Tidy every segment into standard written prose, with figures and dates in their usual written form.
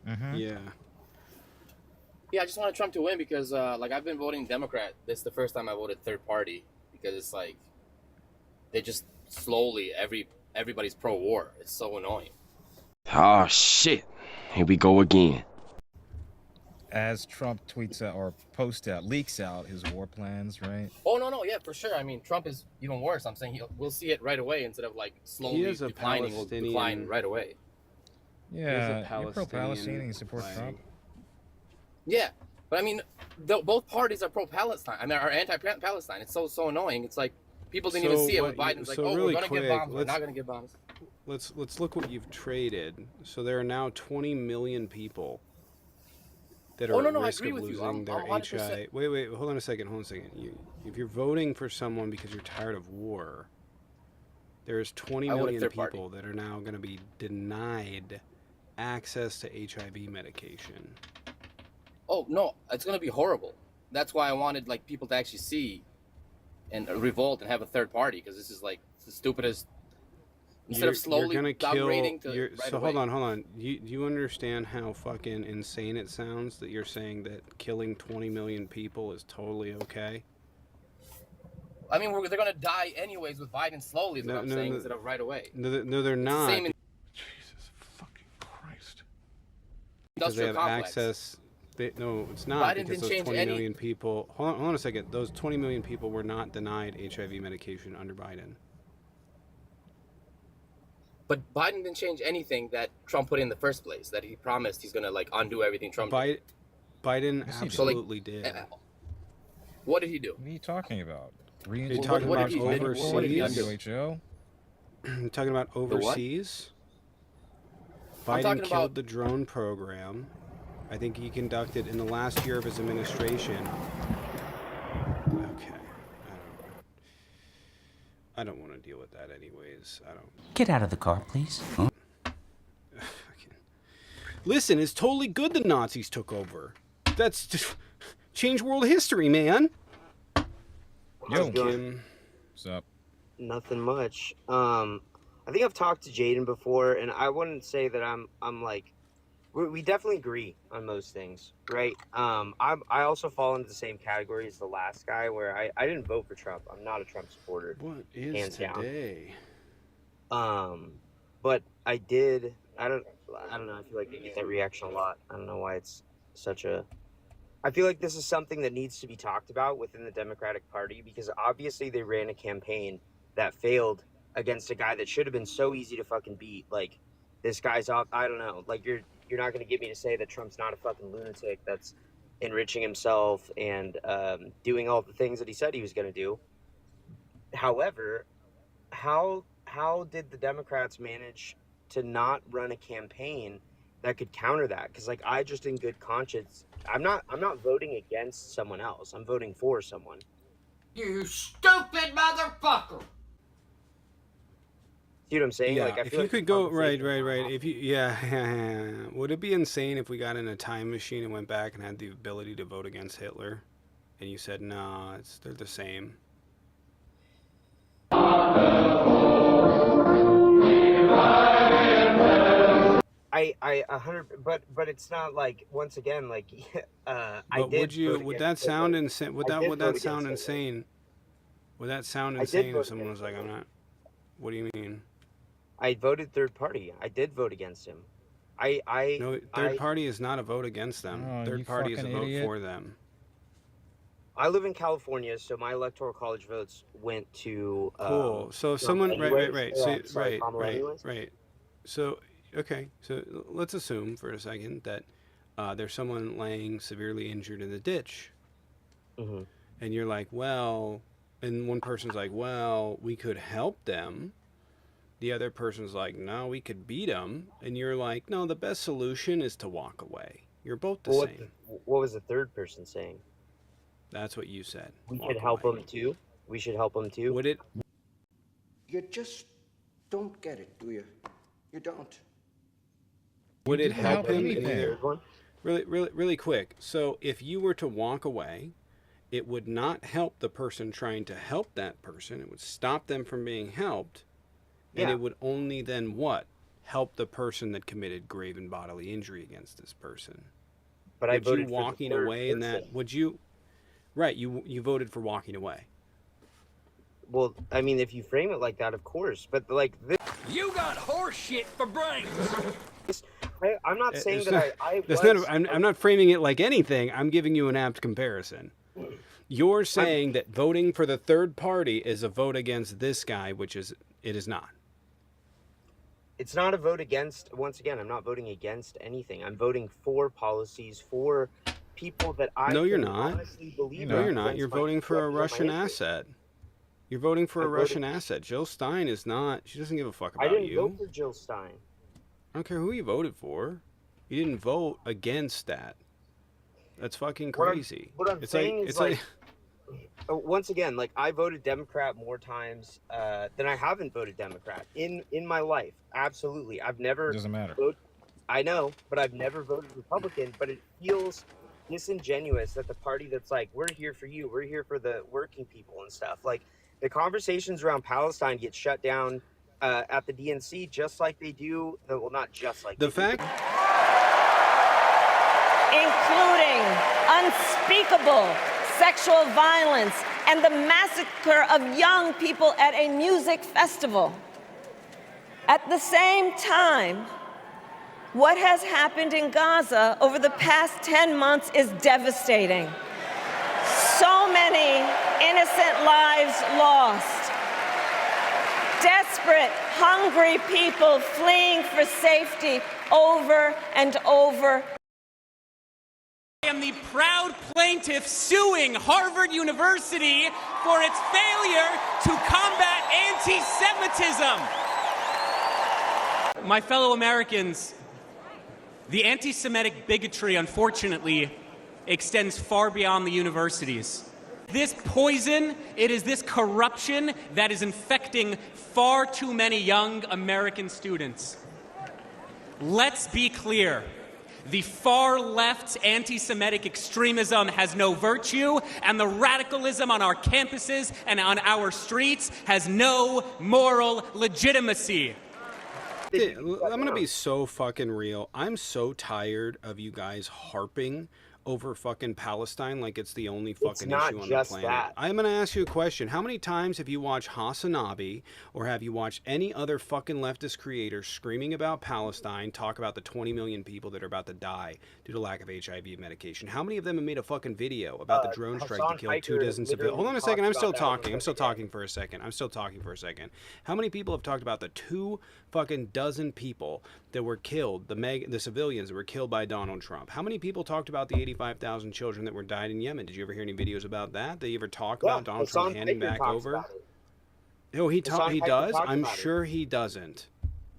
Mm-hmm. Yeah. Yeah, I just wanted Trump to win because, like, I've been voting Democrat. This is the first time I voted third party because it's like they just slowly everybody's pro war. It's so annoying. Oh shit. Here we go again. As Trump tweets out or posts out, leaks out his war plans, right? Oh no, yeah, for sure. I mean, Trump is even worse. I'm saying we'll see it right away instead of like slowly is a declining. Will decline Palestinian- right away. Yeah, you're Palestinian pro-Palestinian, you support flag. Trump. Yeah, but I mean, both parties are pro-Palestine. I mean, are anti-Palestine. It's so annoying. It's like people didn't even see it with Biden's like, oh, really we're gonna quick, get bombs. We're not gonna get bombs. Let's look what you've traded. So there are now 20 million people that are at I risk agree of with you. losing their I'm 100%. HI. Wait, hold on a second. If you're voting for someone because you're tired of war, there's 20 million people that are now going to be denied access to HIV medication. Oh no, it's gonna be horrible. That's why I wanted like people to actually see and revolt and have a third party because this is like the stupidest. Instead of slowly downgrading to right so away. hold on. You understand how fucking insane it sounds that you're saying that killing 20 million people is totally okay? I mean, they're gonna die anyways with Biden slowly. Is what I'm saying instead of right away. No, they're not. Jesus fucking Christ! Because they have access. No, it's not. Biden because didn't change 20 million people. Hold on a second. Those 20 million people were not denied HIV medication under Biden. But Biden didn't change anything that Trump put in the first place. That he promised he's gonna like undo everything Trump did. Biden absolutely did. What did he do? What are you talking about? Are you talking about overseas? WHO? Talking about overseas? Biden killed the drone program. I think he conducted in the last year of his administration. Okay. I don't want to deal with that anyways. I don't. Get out of the car, please. Huh? Listen, it's totally good the Nazis took over. That's just change world history, man. Yo, Kim. What's up? Nothing much. I think I've talked to Jaden before, and I wouldn't say that I'm like, we definitely agree on most things, right? I also fall into the same category as the last guy, where I didn't vote for Trump. I'm not a Trump supporter. What is hands today? Down. But I did. I don't know. I feel like I get that reaction a lot. I don't know why it's such a. I feel like this is something that needs to be talked about within the Democratic Party, because obviously they ran a campaign that failed against a guy that should have been so easy to fucking beat. Like, this guy's off. I don't know. Like, you're not going to get me to say that Trump's not a fucking lunatic that's enriching himself and doing all the things that he said he was going to do. However, how did the Democrats manage to not run a campaign that could counter that? Because, like, I just in good conscience, I'm not voting against someone else. I'm voting for someone. You stupid motherfucker! See what I'm saying? Yeah, like, I if feel you like could go right. If you, would it be insane if we got in a time machine and went back and had the ability to vote against Hitler, and you said, "No, they're the same." I 100, but it's not like, once again, like, I did. Would that sound insane? Would that sound insane? Would that sound insane if someone was like, "I'm not"? What do you mean? I voted third party. I did vote against him. No, third party is not a vote against them. Oh, third party is a vote for them. I live in California, so my electoral college votes went to. Cool. So if someone, right. So okay. So let's assume for a second that there's someone laying severely injured in the ditch, and you're like, well, and one person's like, well, we could help them. The other person's like, no, we could beat them. And you're like, no, the best solution is to walk away. You're both the same. What was the third person saying? That's what you said. We should help them too? We should help them too? Would it? You just don't get it, do you? You don't. Would it help him? Really, really quick. So if you were to walk away, it would not help the person trying to help that person. It would stop them from being helped. And it would only then what? help the person that committed grave and bodily injury against this person. But I Would you voted for walking the third away in that? person. Would you? Right, you voted for walking away. Well, I mean, if you frame it like that, of course. But like this, You got horse shit for brains. I'm not saying It's that not- I that's was. not, I'm not framing it like anything. I'm giving you an apt comparison. You're saying that voting for the third party is a vote against this guy, which is it is not. It's not a vote against. Once again, I'm not voting against anything. I'm voting for policies for people that I No, you're can not. honestly believe. No, you're not. represents You're my voting for a represent my Russian interest. asset. You're voting for a I'm Russian voting- asset. Jill Stein is not. She doesn't give a fuck I about didn't you. vote for Jill Stein. I don't care who you voted for. You didn't vote against that. That's fucking crazy. What I'm saying is it's like once again, like I voted Democrat more times than I haven't voted Democrat in my life. Absolutely, I've never. It doesn't matter. I know, but I've never voted Republican. But it feels disingenuous that the party that's like, we're here for you, we're here for the working people and stuff. Like the conversations around Palestine get shut down at the DNC, just like they do. Well, not just like the they do, fact. including unspeakable sexual violence and the massacre of young people at a music festival. At the same time, what has happened in Gaza over the past 10 months is devastating. So many innocent lives lost. Desperate, hungry people fleeing for safety over and over. I am the proud plaintiff suing Harvard University for its failure to combat anti-Semitism. My fellow Americans, the anti-Semitic bigotry, unfortunately, extends far beyond the universities. This poison, it is this corruption that is infecting far too many young American students. Let's be clear. The far left anti-Semitic extremism has no virtue, and the radicalism on our campuses and on our streets has no moral legitimacy. I'm going to be so fucking real. I'm so tired of you guys harping over fucking Palestine like it's the only fucking not issue on the just planet. that. I'm going to ask you a question. How many times have you watched Hasanabi or have you watched any other fucking leftist creator screaming about Palestine, talk about the 20 million people that are about to die due to lack of HIV medication? How many of them have made a fucking video about the drone strike that Hassan killed 2 Piker dozen civilians? literally Hold on a second. I'm talks still about that on talking. I'm still talking for a second. I'm still talking for a second. How many people have talked about the 2 fucking dozen people that were killed, the civilians that were killed by Donald Trump? How many people talked about the 85,000 children that were died in Yemen? Did you ever hear any videos about that? Did you ever talk about Donald Trump handing back over? No, he does. I'm sure he doesn't.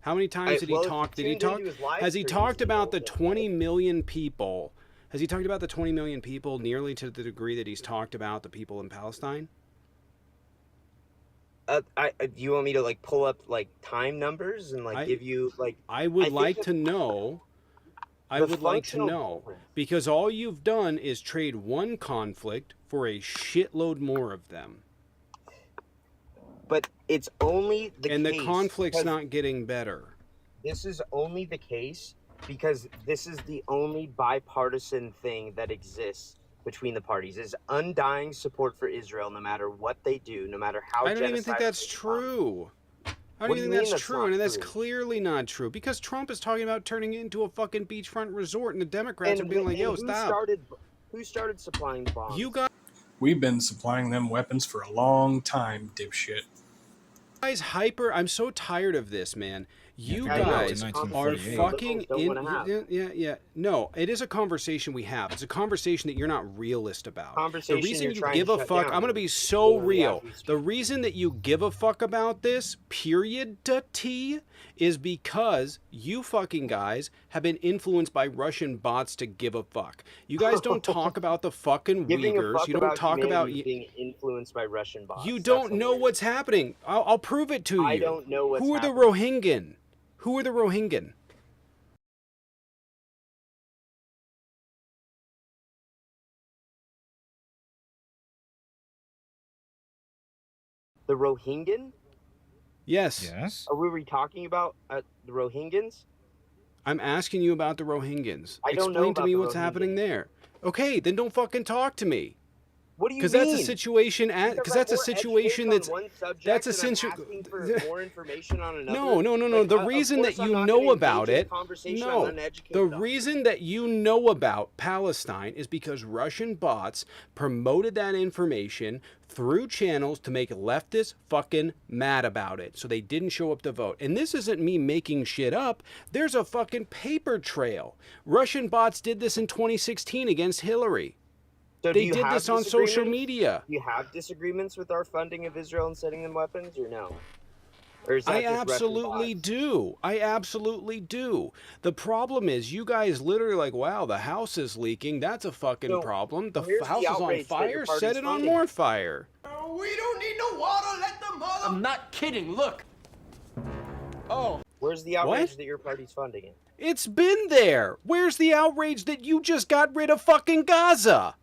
How many times did he talk? Did he talk? Has he talked about the 20 million people? Has he talked about the 20 million people nearly to the degree that he's talked about the people in Palestine? Do you want me to like pull up like time numbers and like give you like? I would like to know. I would like to know, because all you've done is trade one conflict for a shitload more of them. But it's only the case. And the conflict's not getting better. This is only the case because this is the only bipartisan thing that exists between the parties is undying support for Israel no matter what they do, no matter how I don't even think that's true. How do you think that's true? And that's clearly not true, because Trump is talking about turning it into a fucking beachfront resort, and the Democrats are being like, "Yo, stop." Who started supplying the bombs? You guys. We've been supplying them weapons for a long time, dipshit. Guys, I'm so tired of this, man. You Yeah, guys I know, are 1948. fucking Don't wanna have. yeah. No, it is a conversation we have. It's a conversation that you're not realist about. Conversation The reason you're you trying give to a shut fuck, down. I'm gonna be so Yeah, real. yeah. The reason that you give a fuck about this, period, T, is because you fucking guys have been influenced by Russian bots to give a fuck. You guys don't talk about the fucking Giving a Uyghurs. fuck You don't talk about humanity being influenced by Russian bots. You That's don't know hilarious. what's happening. I'll prove it to you. I don't know what's Who are happening. the Rohingya? Who are the Rohingya? The Rohingya? Yes. Yes. Are we talking about the Rohingyans? I'm asking you about the Rohingyans. I don't know Explain to about me the what's happening Rohingyans. there. Okay, then don't fucking talk to me. What do you mean? Because that's a situation. Because that's a situation that's. on one subject That's a and I'm situation. asking for more information on another. No. Like, The of reason course that I'm you not know gonna about engage in it. conversation I'm No. uneducated The on. reason that you know about Palestine is because Russian bots promoted that information through channels to make leftists fucking mad about it. So they didn't show up to vote. And this isn't me making shit up. There's a fucking paper trail. Russian bots did this in 2016 against Hillary. So They did this on social media. Do you have disagreements with our funding of Israel and sending them weapons, or no? Or is that I just Russian absolutely bots? do. I absolutely do. The problem is you guys literally like, wow, the house is leaking. That's a fucking So, problem. The here's the house is on outrage that your fire. Set party's it on funding. more fire. We don't need no water, let the mother... I'm not kidding, look. Oh. Where's the outrage What? that your party's funding it? It's been there. Where's the outrage that you just got rid of fucking Gaza?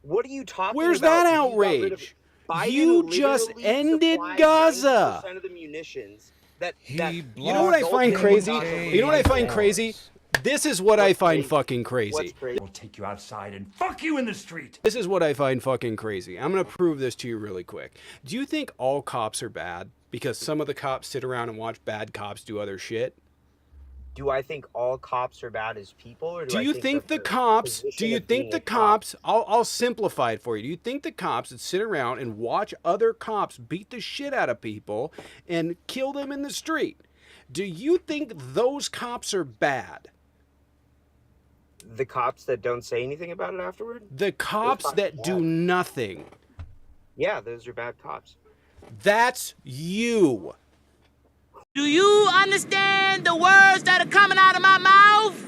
What are you talking Where's about? that You got rid of- outrage? Biden You just literally ended supplied Gaza. 90% of the munitions that You know what I find crazy? You know what I find crazy? This is what I find fucking crazy. What's crazy? We'll take you outside and fuck you in the street. This is what I find fucking crazy. I'm going to prove this to you really quick. Do you think all cops are bad because some of the cops sit around and watch bad cops do other shit? Do I think all cops are bad as people, or Do I you think the cops, do you think the cops, I'll simplify it for you. Do you think the cops that sit around and watch other cops beat the shit out of people and kill them in the street, do you think those cops are bad? The cops that don't say anything about it afterward? The cops that do nothing. Yeah, those are bad cops. That's you. Do you understand the words that are coming out of my mouth?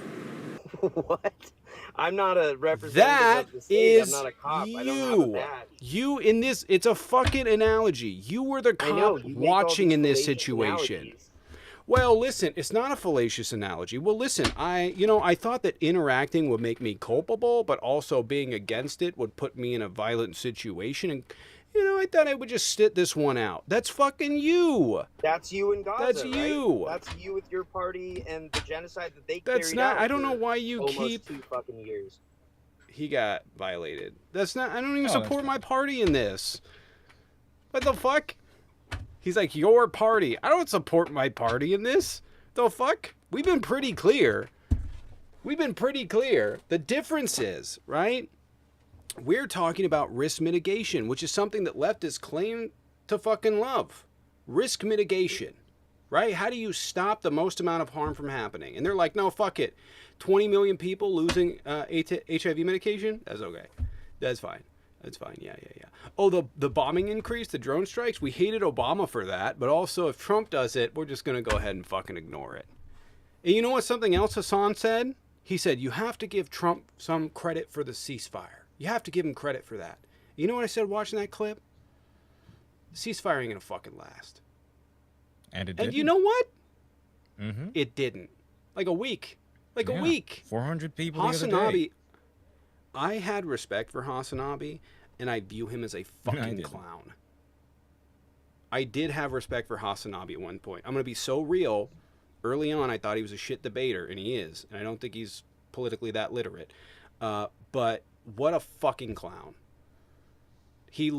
What? I'm not a representative That of the state. is I'm not a cop. I don't have a you. badge. You in this, it's a fucking analogy. You were the I know, cop you make all watching these in this fallacious situation. analogies. Well, listen, it's not a fallacious analogy. Well, listen, I thought that interacting would make me culpable, but also being against it would put me in a violent situation. And, I thought I would just sit this one out. That's fucking you. That's you in Gaza, That's right? you. That's you with your party and the genocide that they That's carried not, out I don't know for why you almost keep, 2 fucking years. he got violated. That's not, I don't even Oh, that's support my party in this. What the fuck? He's like, your party. I don't support my party in this. The fuck? We've been pretty clear. The difference is, right? We're talking about risk mitigation, which is something that leftists claim to fucking love. Risk mitigation, right? How do you stop the most amount of harm from happening? And they're like, no, fuck it. 20 million people losing HIV medication? That's okay. That's fine. That's fine. Yeah. Oh, the bombing increase, the drone strikes, we hated Obama for that. But also, if Trump does it, we're just going to go ahead and fucking ignore it. And you know what? Something else Hassan said? He said, you have to give Trump some credit for the ceasefire. You have to give him credit for that. You know what I said watching that clip? The ceasefire ain't going to fucking last. And it didn't. And you know what? Mm-hmm. It didn't. Like a week. A Yeah, week. 400 people the other day. Hasanabi, I had respect for Hasanabi, and I view him as a fucking didn't. clown. I did have respect for Hasanabi at one point. I'm going to be so real. Early on, I thought he was a shit debater, and he is. And I don't think he's politically that literate. But what a fucking clown. He